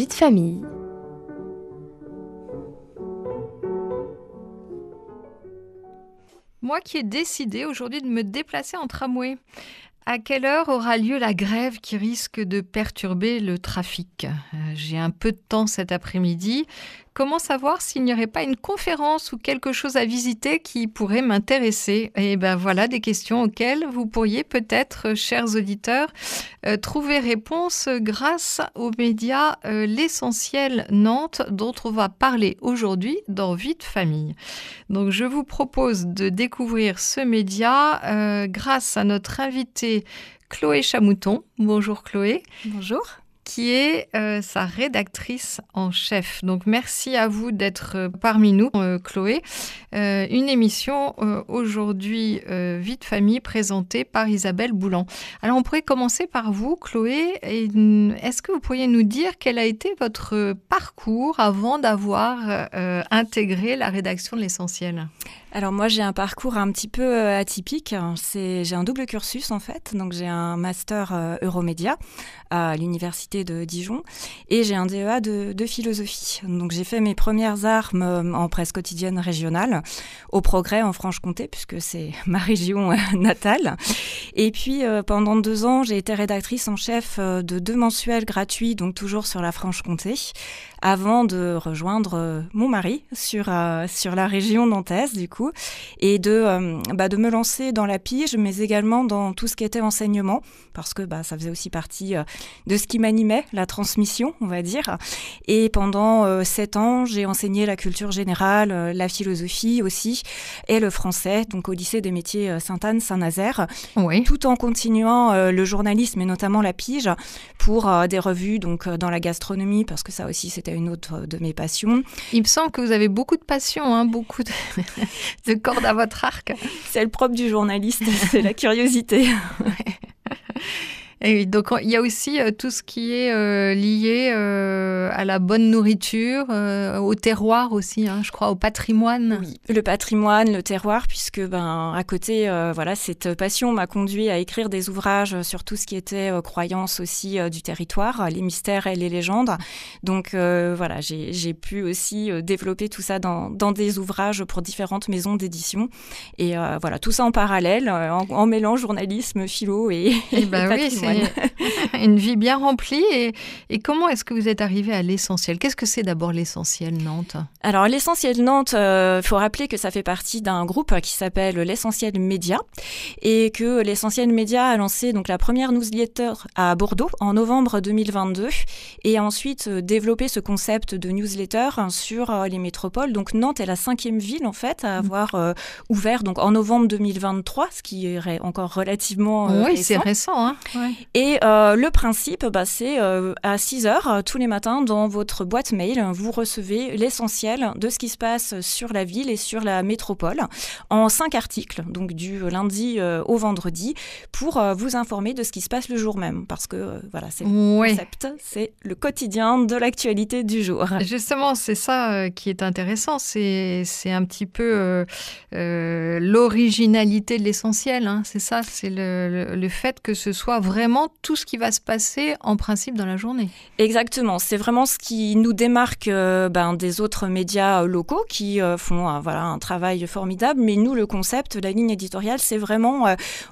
Vie de famille. Moi qui ai décidé aujourd'hui de me déplacer en tramway. À quelle heure aura lieu la grève qui risque de perturber le trafic ? J'ai un peu de temps cet après-midi. Comment savoir s'il n'y aurait pas une conférence ou quelque chose à visiter qui pourrait m'intéresser ? Et ben voilà des questions auxquelles vous pourriez peut-être, chers auditeurs, trouver réponse grâce aux médias L'Essentiel Nantes dont on va parler aujourd'hui dans Vie de famille. Donc je vous propose de découvrir ce média grâce à notre invitée Chloé Chamouton. Bonjour Chloé. Bonjour. Qui est sa rédactrice en chef. Donc merci à vous d'être parmi nous, Chloé. Une émission aujourd'hui, Vie de famille, présentée par Isabelle Boulan. Alors on pourrait commencer par vous, Chloé. Est-ce que vous pourriez nous dire quel a été votre parcours avant d'avoir intégré la rédaction de L'Essentiel ? Alors moi j'ai un parcours un petit peu atypique. J'ai un double cursus en fait. Donc j'ai un master Euromédia à l'université de Dijon et j'ai un DEA de philosophie. Donc j'ai fait mes premières armes en presse quotidienne régionale au Progrès en Franche-Comté puisque c'est ma région natale. Et puis pendant 2 ans j'ai été rédactrice en chef de 2 mensuels gratuits, donc toujours sur la Franche-Comté, avant de rejoindre mon mari sur la région nantaise du coup, et de me lancer dans la pige, mais également dans tout ce qui était enseignement, parce que ça faisait aussi partie de ce qui m'animait, la transmission, on va dire. Et pendant 7 ans, j'ai enseigné la culture générale, la philosophie aussi, et le français, donc au lycée des métiers Sainte-Anne-Saint-Nazaire, oui. Tout en continuant le journalisme et notamment la pige pour des revues donc dans la gastronomie, parce que ça aussi c'était une autre de mes passions. Il me semble que vous avez beaucoup de passion, beaucoup de cordes à votre arc. C'est le propre du journaliste, c'est la curiosité. Et oui, donc il y a aussi tout ce qui est lié à la bonne nourriture, au terroir aussi, je crois, au patrimoine. Oui, le patrimoine, le terroir, puisque à côté, cette passion m'a conduit à écrire des ouvrages sur tout ce qui était croyance aussi du territoire, les mystères et les légendes. Donc j'ai pu aussi développer tout ça dans des ouvrages pour différentes maisons d'édition. Et tout ça en parallèle, en mêlant journalisme, philo et patrimoine. Oui, c'est une vie bien remplie. Et comment est-ce que vous êtes arrivé à l'essentiel ? Qu'est-ce que c'est d'abord l'Essentiel Nantes ? Alors l'Essentiel Nantes, faut rappeler que ça fait partie d'un groupe qui s'appelle l'Essentiel Média et que l'Essentiel Média a lancé donc la première newsletter à Bordeaux en novembre 2022 et a ensuite développé ce concept de newsletter sur les métropoles. Donc Nantes est la 5e ville en fait à avoir ouvert donc en novembre 2023, ce qui est encore relativement oui, récent. C'est récent. Ouais. Et le principe, c'est à 6h tous les matins dans votre boîte mail, vous recevez l'essentiel de ce qui se passe sur la ville et sur la métropole en 5 articles, donc du lundi au vendredi, pour vous informer de ce qui se passe le jour même. Parce que c'est le concept, c'est le quotidien de l'actualité du jour. Justement, c'est ça qui est intéressant, c'est un petit peu l'originalité de l'essentiel, c'est ça, c'est le fait que ce soit vraiment tout ce qui va se passer en principe dans la journée. Exactement, c'est vraiment ce qui nous démarque des autres médias locaux qui font un travail formidable, mais nous le concept, la ligne éditoriale, c'est vraiment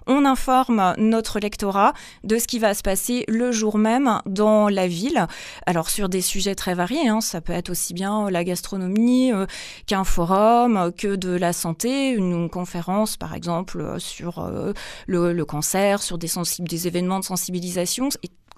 on informe notre lectorat de ce qui va se passer le jour même dans la ville, alors sur des sujets très variés, ça peut être aussi bien la gastronomie qu'un forum, que de la santé, une conférence par exemple sur le cancer, sur des événements de sensibilisation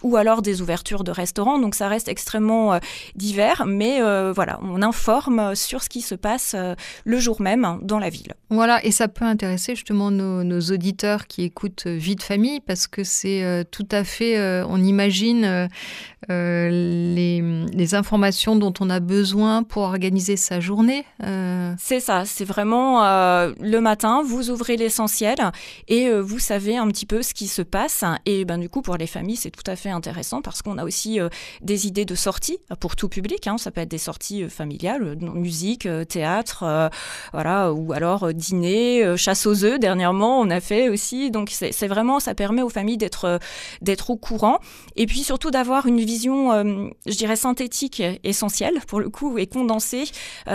ou alors des ouvertures de restaurants. Donc ça reste extrêmement divers, mais on informe sur ce qui se passe le jour même dans la ville. Voilà, et ça peut intéresser justement nos auditeurs qui écoutent Vie de famille, parce que c'est tout à fait, on imagine les informations dont on a besoin pour organiser sa journée. C'est ça, c'est vraiment le matin, vous ouvrez l'essentiel et vous savez un petit peu ce qui se passe. Et du coup, pour les familles, c'est tout à fait fait intéressant parce qu'on a aussi des idées de sorties pour tout public. Ça peut être des sorties familiales, musique, théâtre, voilà, ou alors dîner, chasse aux œufs. Dernièrement, on a fait aussi. Donc, c'est vraiment, ça permet aux familles d'être au courant. Et puis surtout d'avoir une vision, je dirais, synthétique, essentielle pour le coup, et condensée.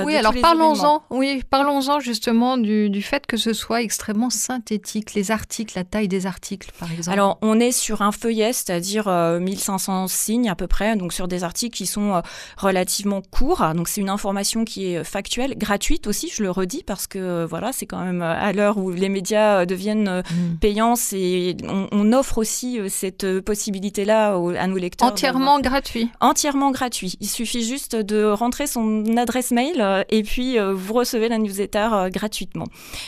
Oui, alors parlons-en justement du fait que ce soit extrêmement synthétique, les articles, la taille des articles, par exemple. Alors, on est sur un feuillet, c'est-à-dire 1500 signes à peu près, donc sur des articles qui sont relativement courts. Donc, c'est une information qui est factuelle, gratuite aussi, je le redis, parce que voilà, c'est quand même à l'heure où les médias deviennent payants, on offre aussi cette possibilité-là à nos lecteurs. Entièrement gratuit. Entièrement gratuit. Il suffit juste de rentrer son adresse mail et puis vous recevez la newsletter gratuitement.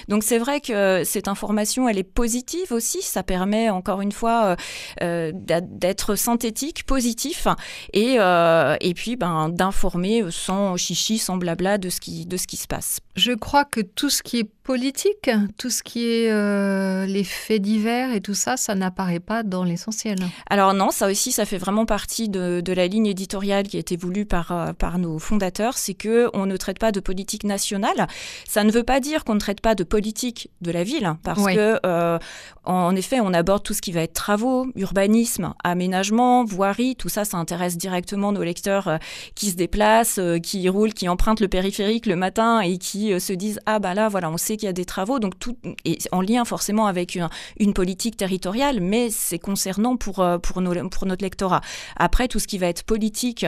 Donc c'est vrai que cette information, elle est positive aussi. Ça permet encore une fois d'être synthétique, positif et puis d'informer sans chichi, sans blabla de ce qui se passe. Je crois que tout ce qui est politique, tout ce qui est les faits divers et tout ça, ça n'apparaît pas dans l'essentiel. Alors non, ça aussi, ça fait vraiment partie de la ligne éditoriale qui a été voulue par nos fondateurs, c'est qu'on ne traite pas de politique nationale. Ça ne veut pas dire qu'on ne traite pas de politique de la ville, parce que en effet, on aborde tout ce qui va être travaux, urbanisme, aménagement, voirie, tout ça, ça intéresse directement nos lecteurs qui se déplacent, qui roulent, qui empruntent le périphérique le matin et qui se disent « Ah bah là, voilà, on sait qu'il y a des travaux », donc tout est en lien forcément avec une politique territoriale, mais c'est concernant pour notre lectorat. Après, tout ce qui va être politique,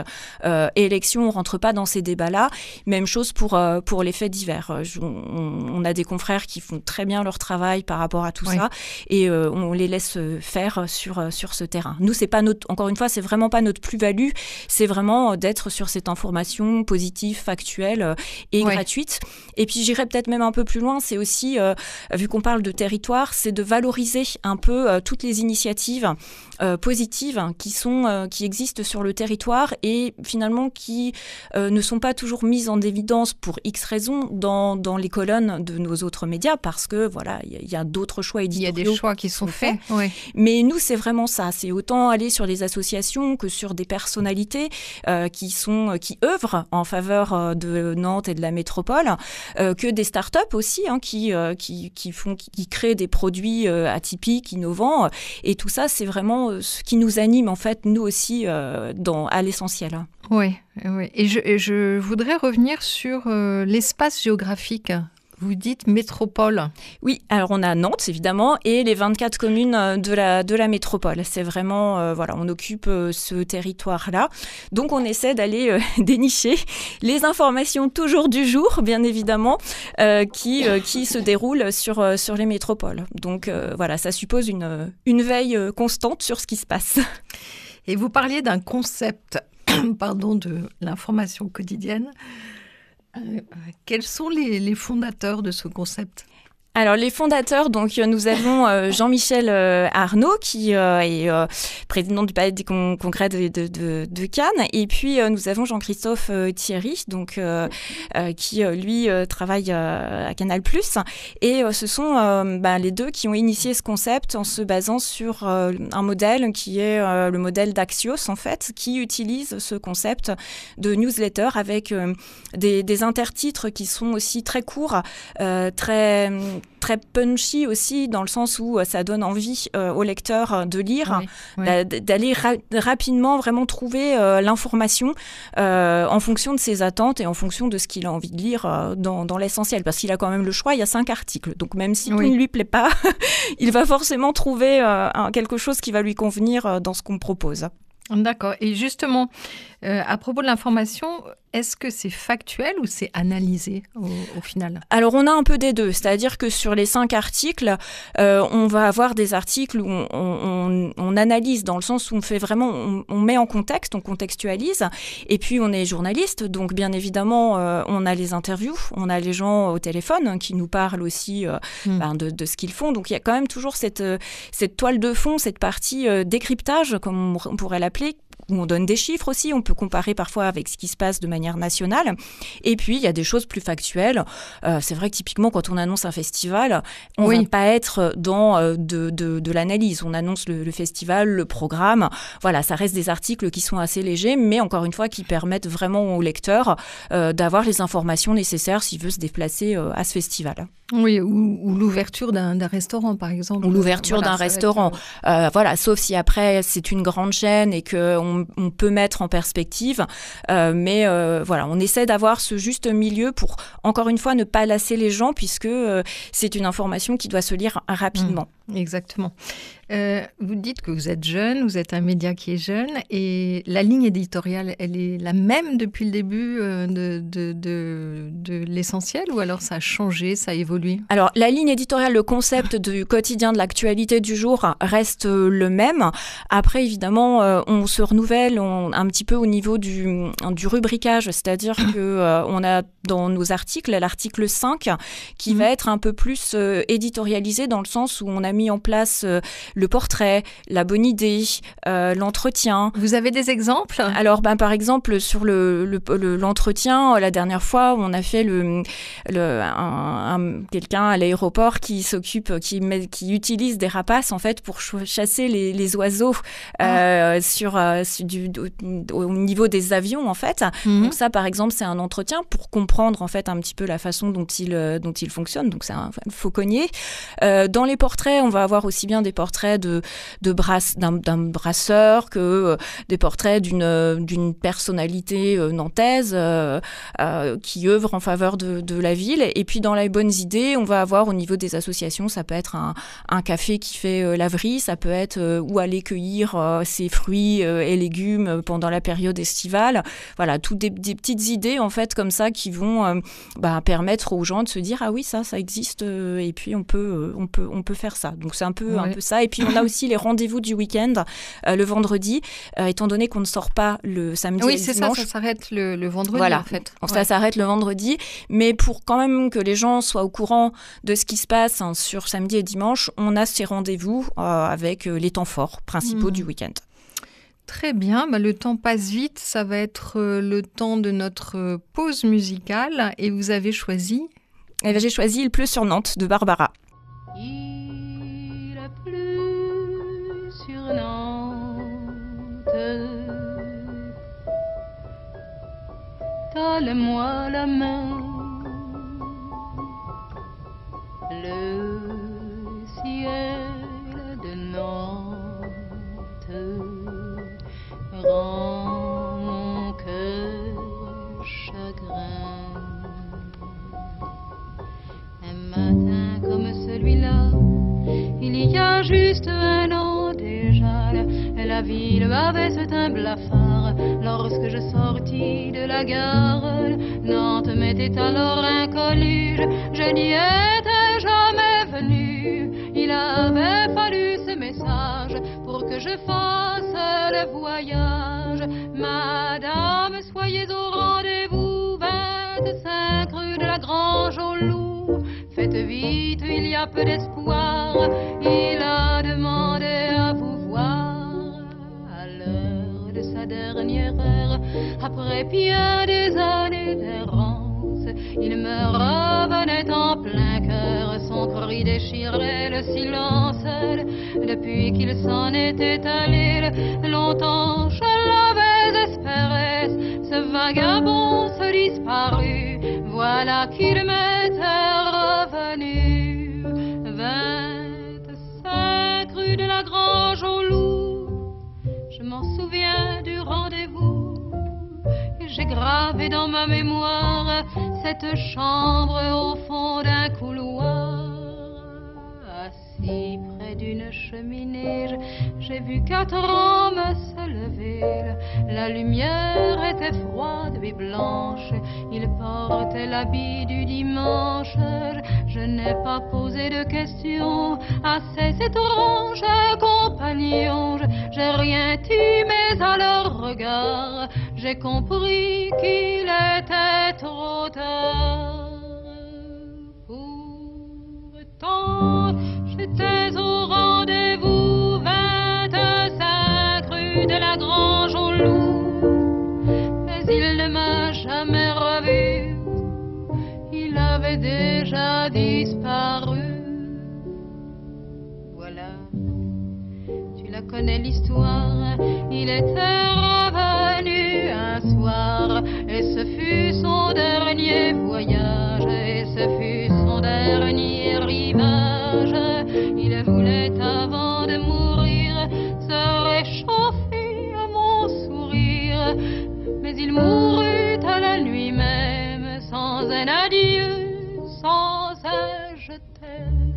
élection, on ne rentre pas dans ces débats-là. Même chose pour les faits divers. On a des confrères qui font très bien leur travail par rapport à tout ça et on les laisse faire sur ce terrain. Nous, c'est pas encore une fois, c'est vraiment pas notre plus-value, c'est vraiment d'être sur cette information positive, factuelle et gratuite. Et puis, j'irais peut-être même un peu plus loin, c'est aussi, vu qu'on parle de territoire, c'est de valoriser un peu toutes les initiatives positives qui existent sur le territoire et finalement qui ne sont pas toujours mises en évidence pour X raisons dans les colonnes de nos autres médias parce que voilà, il y a d'autres choix éditoriaux. Il y a des choix qui sont faits. Oui. Mais nous, c'est vraiment ça. C'est autant aller sur des associations que sur des personnalités qui œuvrent en faveur de Nantes et de la métropole, que des startups aussi qui créent des produits atypiques, innovants. Et tout ça, c'est vraiment ce qui nous anime, en fait, nous aussi, à l'essentiel. Oui. Et je voudrais revenir sur l'espace géographique. Vous dites métropole. Oui, alors on a Nantes, évidemment, et les 24 communes de la métropole. C'est vraiment, on occupe ce territoire-là. Donc, on essaie d'aller dénicher les informations toujours du jour, bien évidemment, qui se déroulent sur les métropoles. Donc, ça suppose une veille constante sur ce qui se passe. Et vous parliez d'un concept, de l'information quotidienne. Quels sont les fondateurs de ce concept ? Alors, les fondateurs, donc nous avons Jean-Michel Arnaud, qui est président du Palais des Congrès de Cannes, et puis nous avons Jean-Christophe Thierry, donc qui lui travaille à Canal+. Et ce sont les deux qui ont initié ce concept en se basant sur un modèle qui est le modèle d'Axios, en fait, qui utilise ce concept de newsletter avec des intertitres qui sont aussi très courts, très punchy aussi, dans le sens où ça donne envie au lecteur de lire, d'aller rapidement vraiment trouver l'information en fonction de ses attentes et en fonction de ce qu'il a envie de lire dans l'essentiel. Parce qu'il a quand même le choix, il y a 5 articles. Donc même si tout ne lui plaît pas, il va forcément trouver quelque chose qui va lui convenir dans ce qu'on propose. D'accord. Et justement, à propos de l'information, est-ce que c'est factuel ou c'est analysé au final ? Alors, on a un peu des deux. C'est-à-dire que sur les 5 articles, on va avoir des articles où on analyse dans le sens où on fait vraiment, on met en contexte, on contextualise. Et puis, on est journaliste. Donc, bien évidemment, on a les interviews, on a les gens au téléphone qui nous parlent aussi de ce qu'ils font. Donc, il y a quand même toujours cette toile de fond, cette partie décryptage, comme on pourrait l'appeler, où on donne des chiffres aussi, on peut comparer parfois avec ce qui se passe de manière nationale. Et puis, il y a des choses plus factuelles. C'est vrai que typiquement, quand on annonce un festival, on ne va pas être dans de l'analyse. On annonce le festival, le programme. Voilà, ça reste des articles qui sont assez légers, mais encore une fois, qui permettent vraiment au lecteur d'avoir les informations nécessaires s'il veut se déplacer à ce festival. Oui, ou l'ouverture d'un restaurant, par exemple. Ou l'ouverture d'un restaurant. Voilà, sauf si après, c'est une grande chaîne et qu'on peut mettre en perspective. Mais voilà, on essaie d'avoir ce juste milieu pour, encore une fois, ne pas lasser les gens, puisque c'est une information qui doit se lire rapidement. Exactement. Vous dites que vous êtes jeune, vous êtes un média qui est jeune, et la ligne éditoriale, elle est la même depuis le début de l'essentiel, ou alors ça a changé, ça a évolué? Alors, la ligne éditoriale, le concept du quotidien de l'actualité du jour reste le même. Après, évidemment, on se renouvelle un petit peu au niveau du rubricage, c'est-à-dire que on a dans nos articles, l'article 5, qui va être un peu plus éditorialisé dans le sens où on a mis en place le portrait, la bonne idée, l'entretien. Vous avez des exemples? Alors, par exemple, sur l'entretien, la dernière fois, on a fait quelqu'un à l'aéroport qui utilise des rapaces en fait pour chasser les oiseaux au niveau des avions en fait. Donc ça, par exemple, c'est un entretien pour comprendre en fait un petit peu la façon dont il fonctionne. Donc c'est un fauconnier. Dans les portraits, on va avoir aussi bien des portraits d'un brasseur que des portraits d'une personnalité nantaise qui œuvre en faveur de la ville. Et puis dans les bonnes idées, on va avoir au niveau des associations, ça peut être un café qui fait laverie, ça peut être où aller cueillir ses fruits et légumes pendant la période estivale. Voilà, toutes des petites idées en fait comme ça qui vont permettre aux gens de se dire ah oui ça existe et puis on peut faire ça. Donc c'est un peu ça. Et puis on a aussi les rendez-vous du week-end le vendredi, étant donné qu'on ne sort pas le samedi et le dimanche. Oui, ça s'arrête le vendredi voilà. en fait. Ça s'arrête le vendredi, mais pour quand même que les gens soient au courant de ce qui se passe sur samedi et dimanche, on a ces rendez-vous avec les temps forts principaux du week-end. Très bien, le temps passe vite, ça va être le temps de notre pause musicale et vous avez choisi? J'ai choisi Il pleut sur Nantes de Barbara. Il pleut sur Nantes, donne-moi la main, le ciel de Nantes rend mon cœur chagrin. Un matin comme celui-là, il y a juste un an déjà, la ville avait un blafard. Lorsque je sortis de la gare, Nantes m'était alors inconnue, je n'y étais jamais venue. Il avait fallu ce message pour que je fasse le voyage. Madame, soyez au rendez-vous, 25 rue de la Grange au Loup. Faites vite, il y a peu d'espoir. Il a demandé à vous voir à l'heure de sa dernière heure. Après bien des années d'errance, il me revenait en plein cœur. Son cri déchirait le silence. Depuis qu'il s'en était allé, longtemps je l'avais espéré. Ce vagabond se disparut, voilà qu'il m'était revenu. 25 rue de la Grange au Loup, je m'en souviens du rendez-vous. J'ai gravé dans ma mémoire cette chambre au fond d'un couloir. Assis près d'une cheminée, j'ai vu 4 hommes se lever. La lumière était froide et blanche, ils portaient l'habit du dimanche. Je n'ai pas posé de questions à ces étranges compagnons. J'ai rien dit, mais à leur regard, j'ai compris qu'il était trop tard. Pourtant, j'étais au rendez-vous, 25 rue de la Grange au connais l'histoire. Il était revenu un soir, et ce fut son dernier voyage, et ce fut son dernier rivage. Il voulait avant de mourir se réchauffer à mon sourire, mais il mourut à la nuit même, sans un adieu, sans un je t'aime.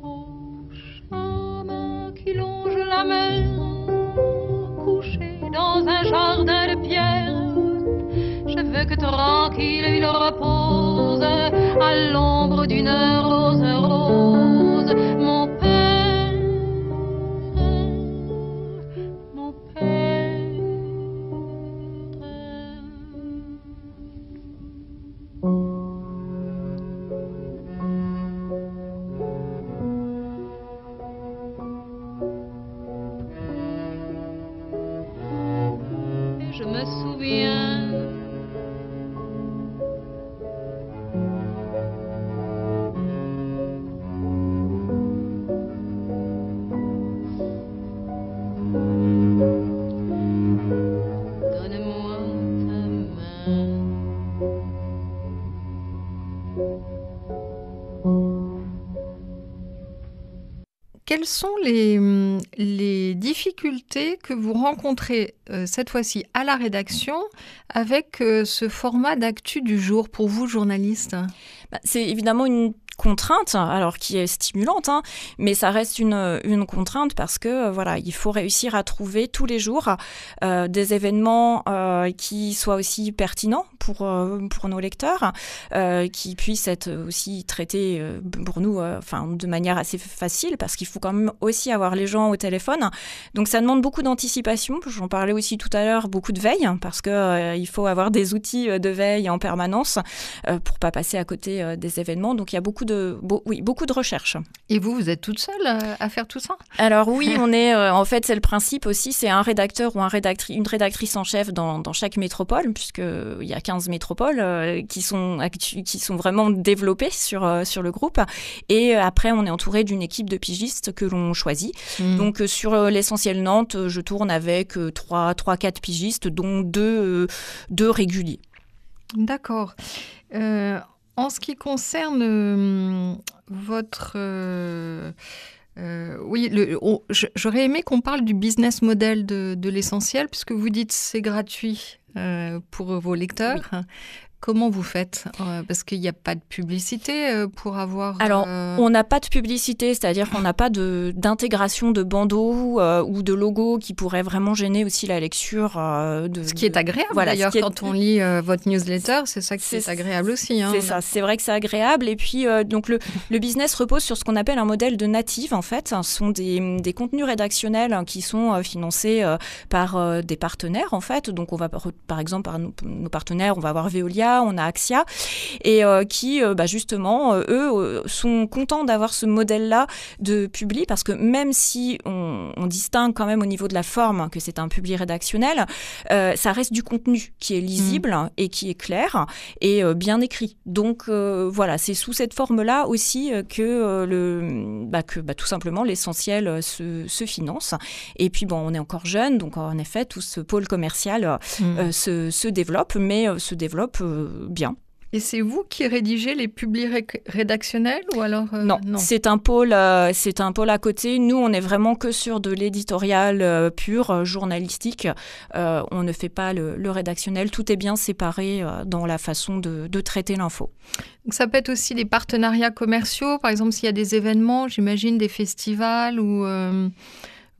Au chemin qui longe la mer, couché dans un jardin de pierre, je veux que tranquille il repose à l'ombre d'une rose rose. Mon père, mon père. Et je me souviens donne-moi ta main. Quelles sont les difficultés que vous rencontrez cette fois-ci à la rédaction avec ce format d'actu du jour pour vous, journaliste ? C'est évidemment une contrainte, alors qui est stimulante, hein, mais ça reste une contrainte parce que voilà, il faut réussir à trouver tous les jours des événements qui soient aussi pertinents pour nos lecteurs, qui puissent être aussi traités pour nous de manière assez facile, parce qu'il faut quand même aussi avoir les gens au téléphone. Donc ça demande beaucoup d'anticipation, j'en parlais aussi tout à l'heure, beaucoup de veille, parce que il faut avoir des outils de veille en permanence pour pas passer à côté des événements. Donc il y a beaucoup de recherche. Et vous êtes toute seule à faire tout ça ? Alors oui, on est en fait, c'est le principe aussi, c'est un rédacteur ou une rédactrice en chef dans chaque métropole, puisqu'il y a 15 métropoles qui sont vraiment développées sur le groupe. Et après, on est entouré d'une équipe de pigistes que l'on choisit. Donc sur l'essentiel Nantes, je tourne avec 3-4 pigistes, dont deux réguliers. D'accord. En ce qui concerne votre... j'aurais aimé qu'on parle du business model de l'essentiel, puisque vous dites c'est gratuit pour vos lecteurs. Oui. Comment vous faites ? Parce qu'il n'y a pas de publicité pour avoir... Alors, on n'a pas de publicité, c'est-à-dire qu'on n'a pas d'intégration de bandeaux ou de logos qui pourraient vraiment gêner aussi la lecture. Ce qui est agréable, voilà, d'ailleurs, quand on lit votre newsletter, c'est ça qui est agréable aussi. Hein, c'est ça, c'est vrai que c'est agréable. Et puis, donc le business repose sur ce qu'on appelle un modèle de native, en fait. Ce sont des contenus rédactionnels qui sont financés par des partenaires, en fait. Donc, on va, par exemple, par nos partenaires, on va avoir Veolia, on a Axia, et qui, justement, eux, sont contents d'avoir ce modèle-là de publi, parce que même si on distingue quand même au niveau de la forme que c'est un publi rédactionnel, ça reste du contenu qui est lisible et qui est clair et bien écrit. Donc, voilà, c'est sous cette forme-là aussi que tout simplement l'essentiel se finance. Et puis, on est encore jeune, donc en effet, tout ce pôle commercial se développe, mais se développe bien. Et c'est vous qui rédigez les publis rédactionnels ou alors non, c'est un pôle à côté. Nous, on est vraiment que sur de l'éditorial pur, journalistique. On ne fait pas le rédactionnel. Tout est bien séparé dans la façon de traiter l'info. Donc ça peut être aussi des partenariats commerciaux. Par exemple, s'il y a des événements, j'imagine des festivals ou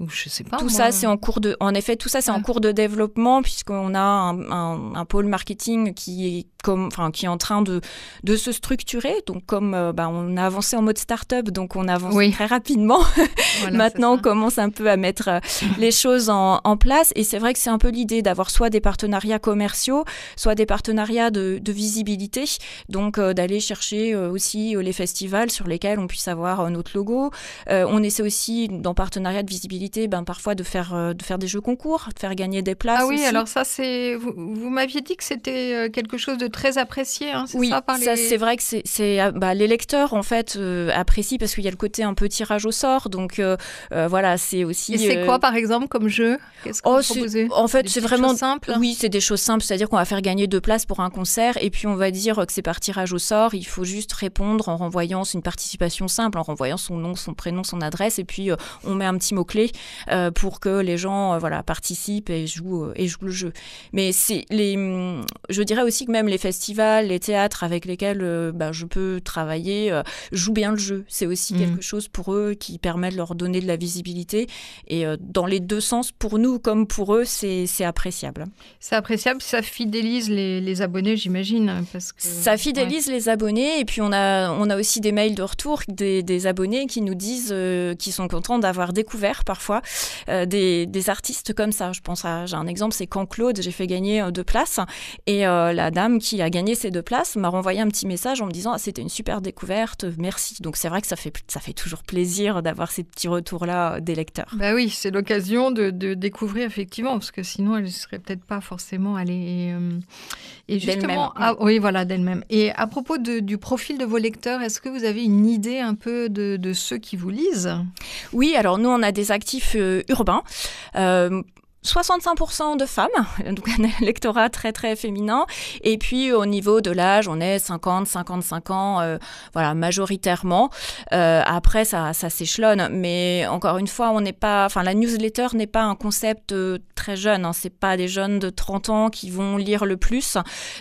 je sais pas. Tout ça, c'est en cours de développement, puisqu'on a un pôle marketing qui est en train de se structurer. Donc, comme on a avancé en mode start-up, donc on avance très rapidement. Voilà, maintenant, on commence un peu à mettre les choses en place. Et c'est vrai que c'est un peu l'idée d'avoir soit des partenariats commerciaux, soit des partenariats de visibilité. Donc, d'aller chercher aussi les festivals sur lesquels on puisse avoir notre logo. On essaie aussi, dans partenariat de visibilité, possibilité parfois de faire des jeux concours, de faire gagner des places. Ah oui, aussi. alors ça, vous m'aviez dit que c'était quelque chose de très apprécié, hein, c'est oui, ça, c'est vrai que les lecteurs en fait apprécient parce qu'il y a le côté un peu tirage au sort, donc voilà, c'est aussi. Et c'est quoi par exemple comme jeu? Qu'est-ce que vous proposez? En fait, c'est vraiment simple. Oui, c'est des choses simples, c'est-à-dire qu'on va faire gagner 2 places pour un concert et puis on va dire que c'est par tirage au sort. Il faut juste répondre en renvoyant, c'est une participation simple, en renvoyant son nom, son prénom, son adresse, et puis on met un petit mot-clé pour que les gens participent et jouent le jeu. Mais je dirais aussi que même les festivals, les théâtres avec lesquels je peux travailler jouent bien le jeu. C'est aussi quelque chose pour eux qui permet de leur donner de la visibilité. Et dans les deux sens, pour nous comme pour eux, c'est appréciable. C'est appréciable, ça fidélise les abonnés, j'imagine. Ça fidélise les abonnés, et puis on a aussi des mails de retour des abonnés qui nous disent qu'ils sont contents d'avoir découvert parfois des artistes comme ça. J'ai un exemple, c'est quand Claude, j'ai fait gagner 2 places, et la dame qui a gagné ces 2 places m'a renvoyé un petit message en me disant c'était une super découverte, merci. Donc c'est vrai que ça fait toujours plaisir d'avoir ces petits retours-là des lecteurs. Bah oui, c'est l'occasion de découvrir effectivement, parce que sinon elle ne serait peut-être pas forcément allée. Et justement, d'elle-même. Et à propos du profil de vos lecteurs, est-ce que vous avez une idée un peu de ceux qui vous lisent? Oui, alors nous on a des actifs urbains. 65% de femmes, donc un lectorat très très féminin, et puis au niveau de l'âge, on est 50-55 ans, majoritairement. Après ça s'échelonne, mais encore une fois, la newsletter n'est pas un concept très jeune, hein, c'est pas des jeunes de 30 ans qui vont lire le plus,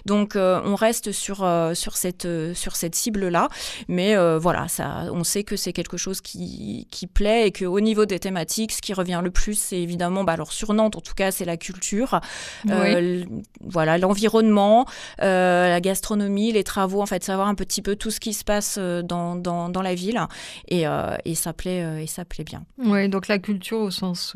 donc on reste sur cette cible-là, mais on sait que c'est quelque chose qui plaît, et qu'au niveau des thématiques, ce qui revient le plus, c'est évidemment, alors sur Nantes, en tout cas, c'est la culture, l'environnement, la gastronomie, les travaux, en fait, savoir un petit peu tout ce qui se passe dans la ville, et ça plaît bien. Oui, donc la culture au sens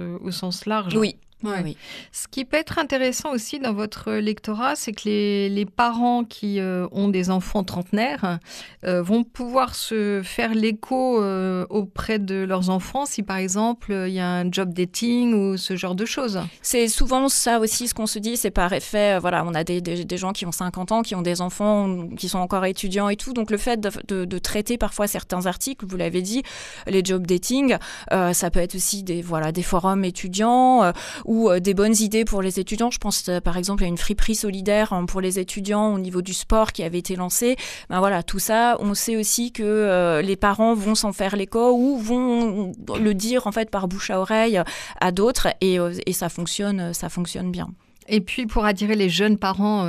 large. Oui. Ouais. Oui. Ce qui peut être intéressant aussi dans votre lectorat, c'est que les parents qui ont des enfants trentenaires vont pouvoir se faire l'écho auprès de leurs enfants si par exemple il y a un job dating ou ce genre de choses. C'est souvent ça aussi ce qu'on se dit, c'est par effet, on a des gens qui ont 50 ans, qui ont des enfants, qui sont encore étudiants et tout, donc le fait de traiter parfois certains articles, vous l'avez dit, les job dating, ça peut être aussi des forums étudiants, ou des bonnes idées pour les étudiants. Je pense par exemple à une friperie solidaire pour les étudiants au niveau du sport qui avait été lancée. Tout ça, on sait aussi que les parents vont s'en faire l'écho ou vont le dire en fait par bouche à oreille à d'autres, et ça fonctionne bien. Et puis, pour attirer les jeunes parents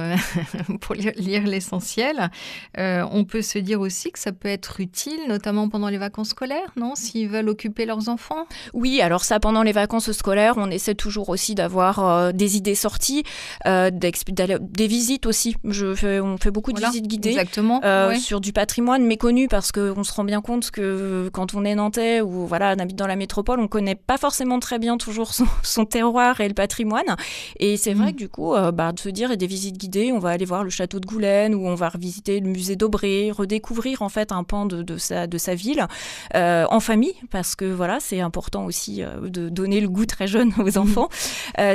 pour lire l'essentiel, on peut se dire aussi que ça peut être utile, notamment pendant les vacances scolaires, non? S'ils veulent occuper leurs enfants. Oui, alors ça, pendant les vacances scolaires, on essaie toujours aussi d'avoir des idées sorties, des visites aussi. On fait beaucoup de visites guidées. Exactement. Sur du patrimoine méconnu, parce qu'on se rend bien compte que quand on est nantais ou on habite dans la métropole, on ne connaît pas forcément très bien toujours son terroir et le patrimoine. Et c'est vrai que du coup, de se dire, des visites guidées, on va aller voir le château de Goulaine, ou on va revisiter le musée d'Aubrée, redécouvrir en fait un pan de sa ville en famille, parce que c'est important aussi de donner le goût très jeune aux enfants.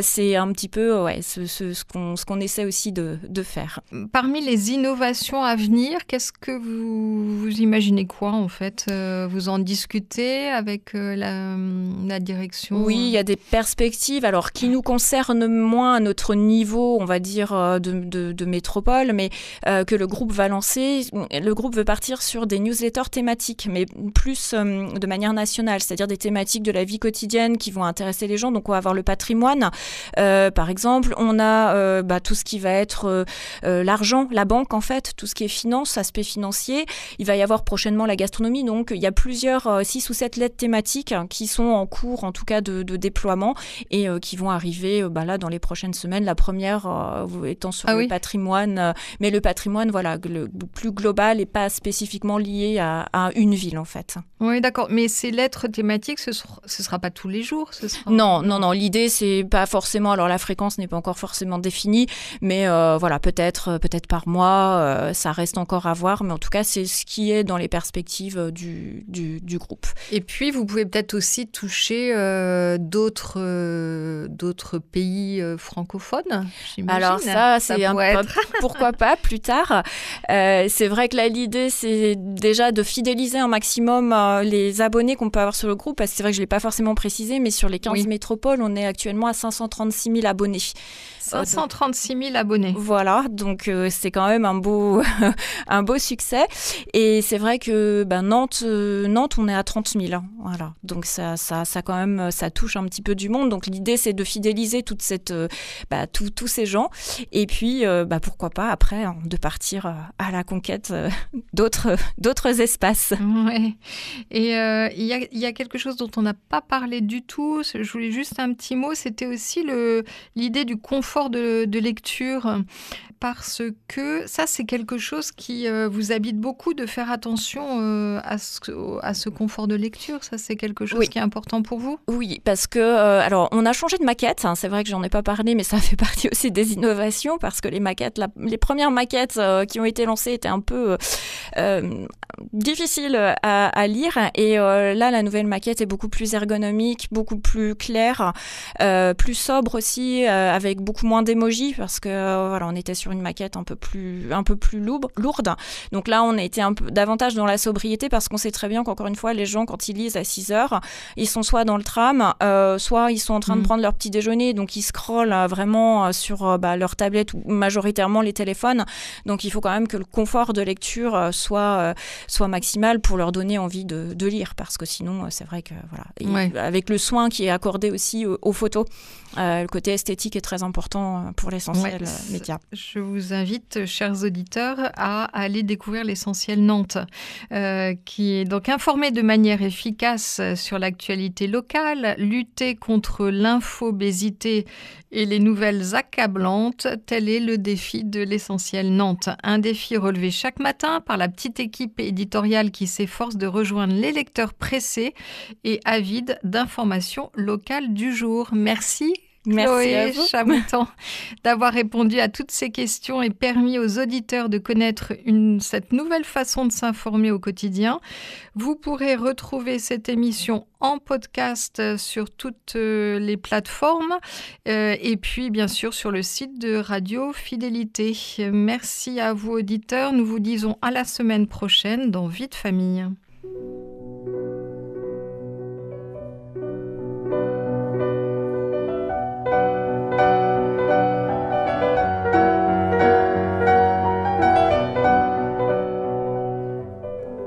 C'est un petit peu ce qu'on essaie aussi de faire. Parmi les innovations à venir, qu'est-ce que vous imaginez quoi en fait? Vous en discutez avec la direction? Oui, il y a des perspectives, alors qui nous concernent moins à notre niveau, on va dire, de métropole, mais que le groupe va lancer. Le groupe veut partir sur des newsletters thématiques, mais plus de manière nationale, c'est-à-dire des thématiques de la vie quotidienne qui vont intéresser les gens. Donc on va avoir le patrimoine, par exemple. On a tout ce qui va être l'argent, la banque en fait, tout ce qui est finance, aspect financier. Il va y avoir prochainement la gastronomie. Donc il y a plusieurs 6 ou 7 lettres thématiques qui sont en cours, en tout cas de déploiement, et qui vont arriver là dans les prochaines semaines. semaine. La première étant sur le patrimoine, mais le patrimoine, voilà, le plus global et pas spécifiquement lié à une ville, en fait. Oui, d'accord. Mais ces lettres thématiques, ce sera pas tous les jours, ce sera... Non. L'idée, c'est pas forcément... Alors, la fréquence n'est pas encore forcément définie, mais voilà, peut-être par mois, ça reste encore à voir. Mais en tout cas, c'est ce qui est dans les perspectives du groupe. Et puis, vous pouvez peut-être aussi toucher d'autres pays francophones, j'imagine. Alors ça c'est pourquoi pas plus tard. C'est vrai que là, l'idée, c'est déjà de fidéliser un maximum les abonnés qu'on peut avoir sur le groupe, parce que c'est vrai que je ne l'ai pas forcément précisé, mais sur les 15 métropoles, on est actuellement à 536 000 abonnés. 536 000 abonnés. Voilà, donc c'est quand même un beau succès. Et c'est vrai que Nantes, on est à 30 000. Voilà, donc ça quand même, ça touche un petit peu du monde. Donc l'idée, c'est de fidéliser toute tous ces gens. Et puis, pourquoi pas après de partir à la conquête d'autres espaces. Ouais. Et il y a quelque chose dont on n'a pas parlé du tout. Je voulais juste un petit mot. C'était aussi l'idée du confort de lecture, parce que ça, c'est quelque chose qui vous habite beaucoup, de faire attention à ce confort de lecture. Ça, c'est quelque chose qui est important pour vous? Oui, parce que alors on a changé de maquette. C'est vrai que j'en ai pas parlé, mais ça fait partie aussi des innovations, parce que les premières maquettes qui ont été lancées étaient un peu difficiles à lire, et là, la nouvelle maquette est beaucoup plus ergonomique, beaucoup plus claire, plus sobre aussi, avec beaucoup moins d'émojis, parce que voilà, on était sur une maquette un peu plus lourde. Donc là, on a été un peu davantage dans la sobriété, parce qu'on sait très bien qu'encore une fois, les gens, quand ils lisent à 6 heures, ils sont soit dans le tram, soit ils sont en train de prendre leur petit déjeuner, donc ils scrollent vraiment sur leur tablette, ou majoritairement les téléphones. Donc il faut quand même que le confort de lecture soit maximal pour leur donner envie de lire, parce que sinon, c'est vrai que voilà. Avec le soin qui est accordé aussi aux photos, le côté esthétique est très important pour l'essentiel média. Je vous invite, chers auditeurs, à aller découvrir l'essentiel Nantes, qui est donc informé de manière efficace sur l'actualité locale, lutter contre l'infobésité et les nouvelles accablantes. Tel est le défi de l'essentiel Nantes. Un défi relevé chaque matin par la petite équipe éditoriale qui s'efforce de rejoindre les lecteurs pressés et avides d'informations locales du jour. Merci. Chloé Chamoutan, d'avoir répondu à toutes ces questions et permis aux auditeurs de connaître cette nouvelle façon de s'informer au quotidien. Vous pourrez retrouver cette émission en podcast sur toutes les plateformes et puis bien sûr sur le site de Radio Fidélité. Merci à vous auditeurs. Nous vous disons à la semaine prochaine dans Vie de famille.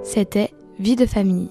C'était Vie de famille.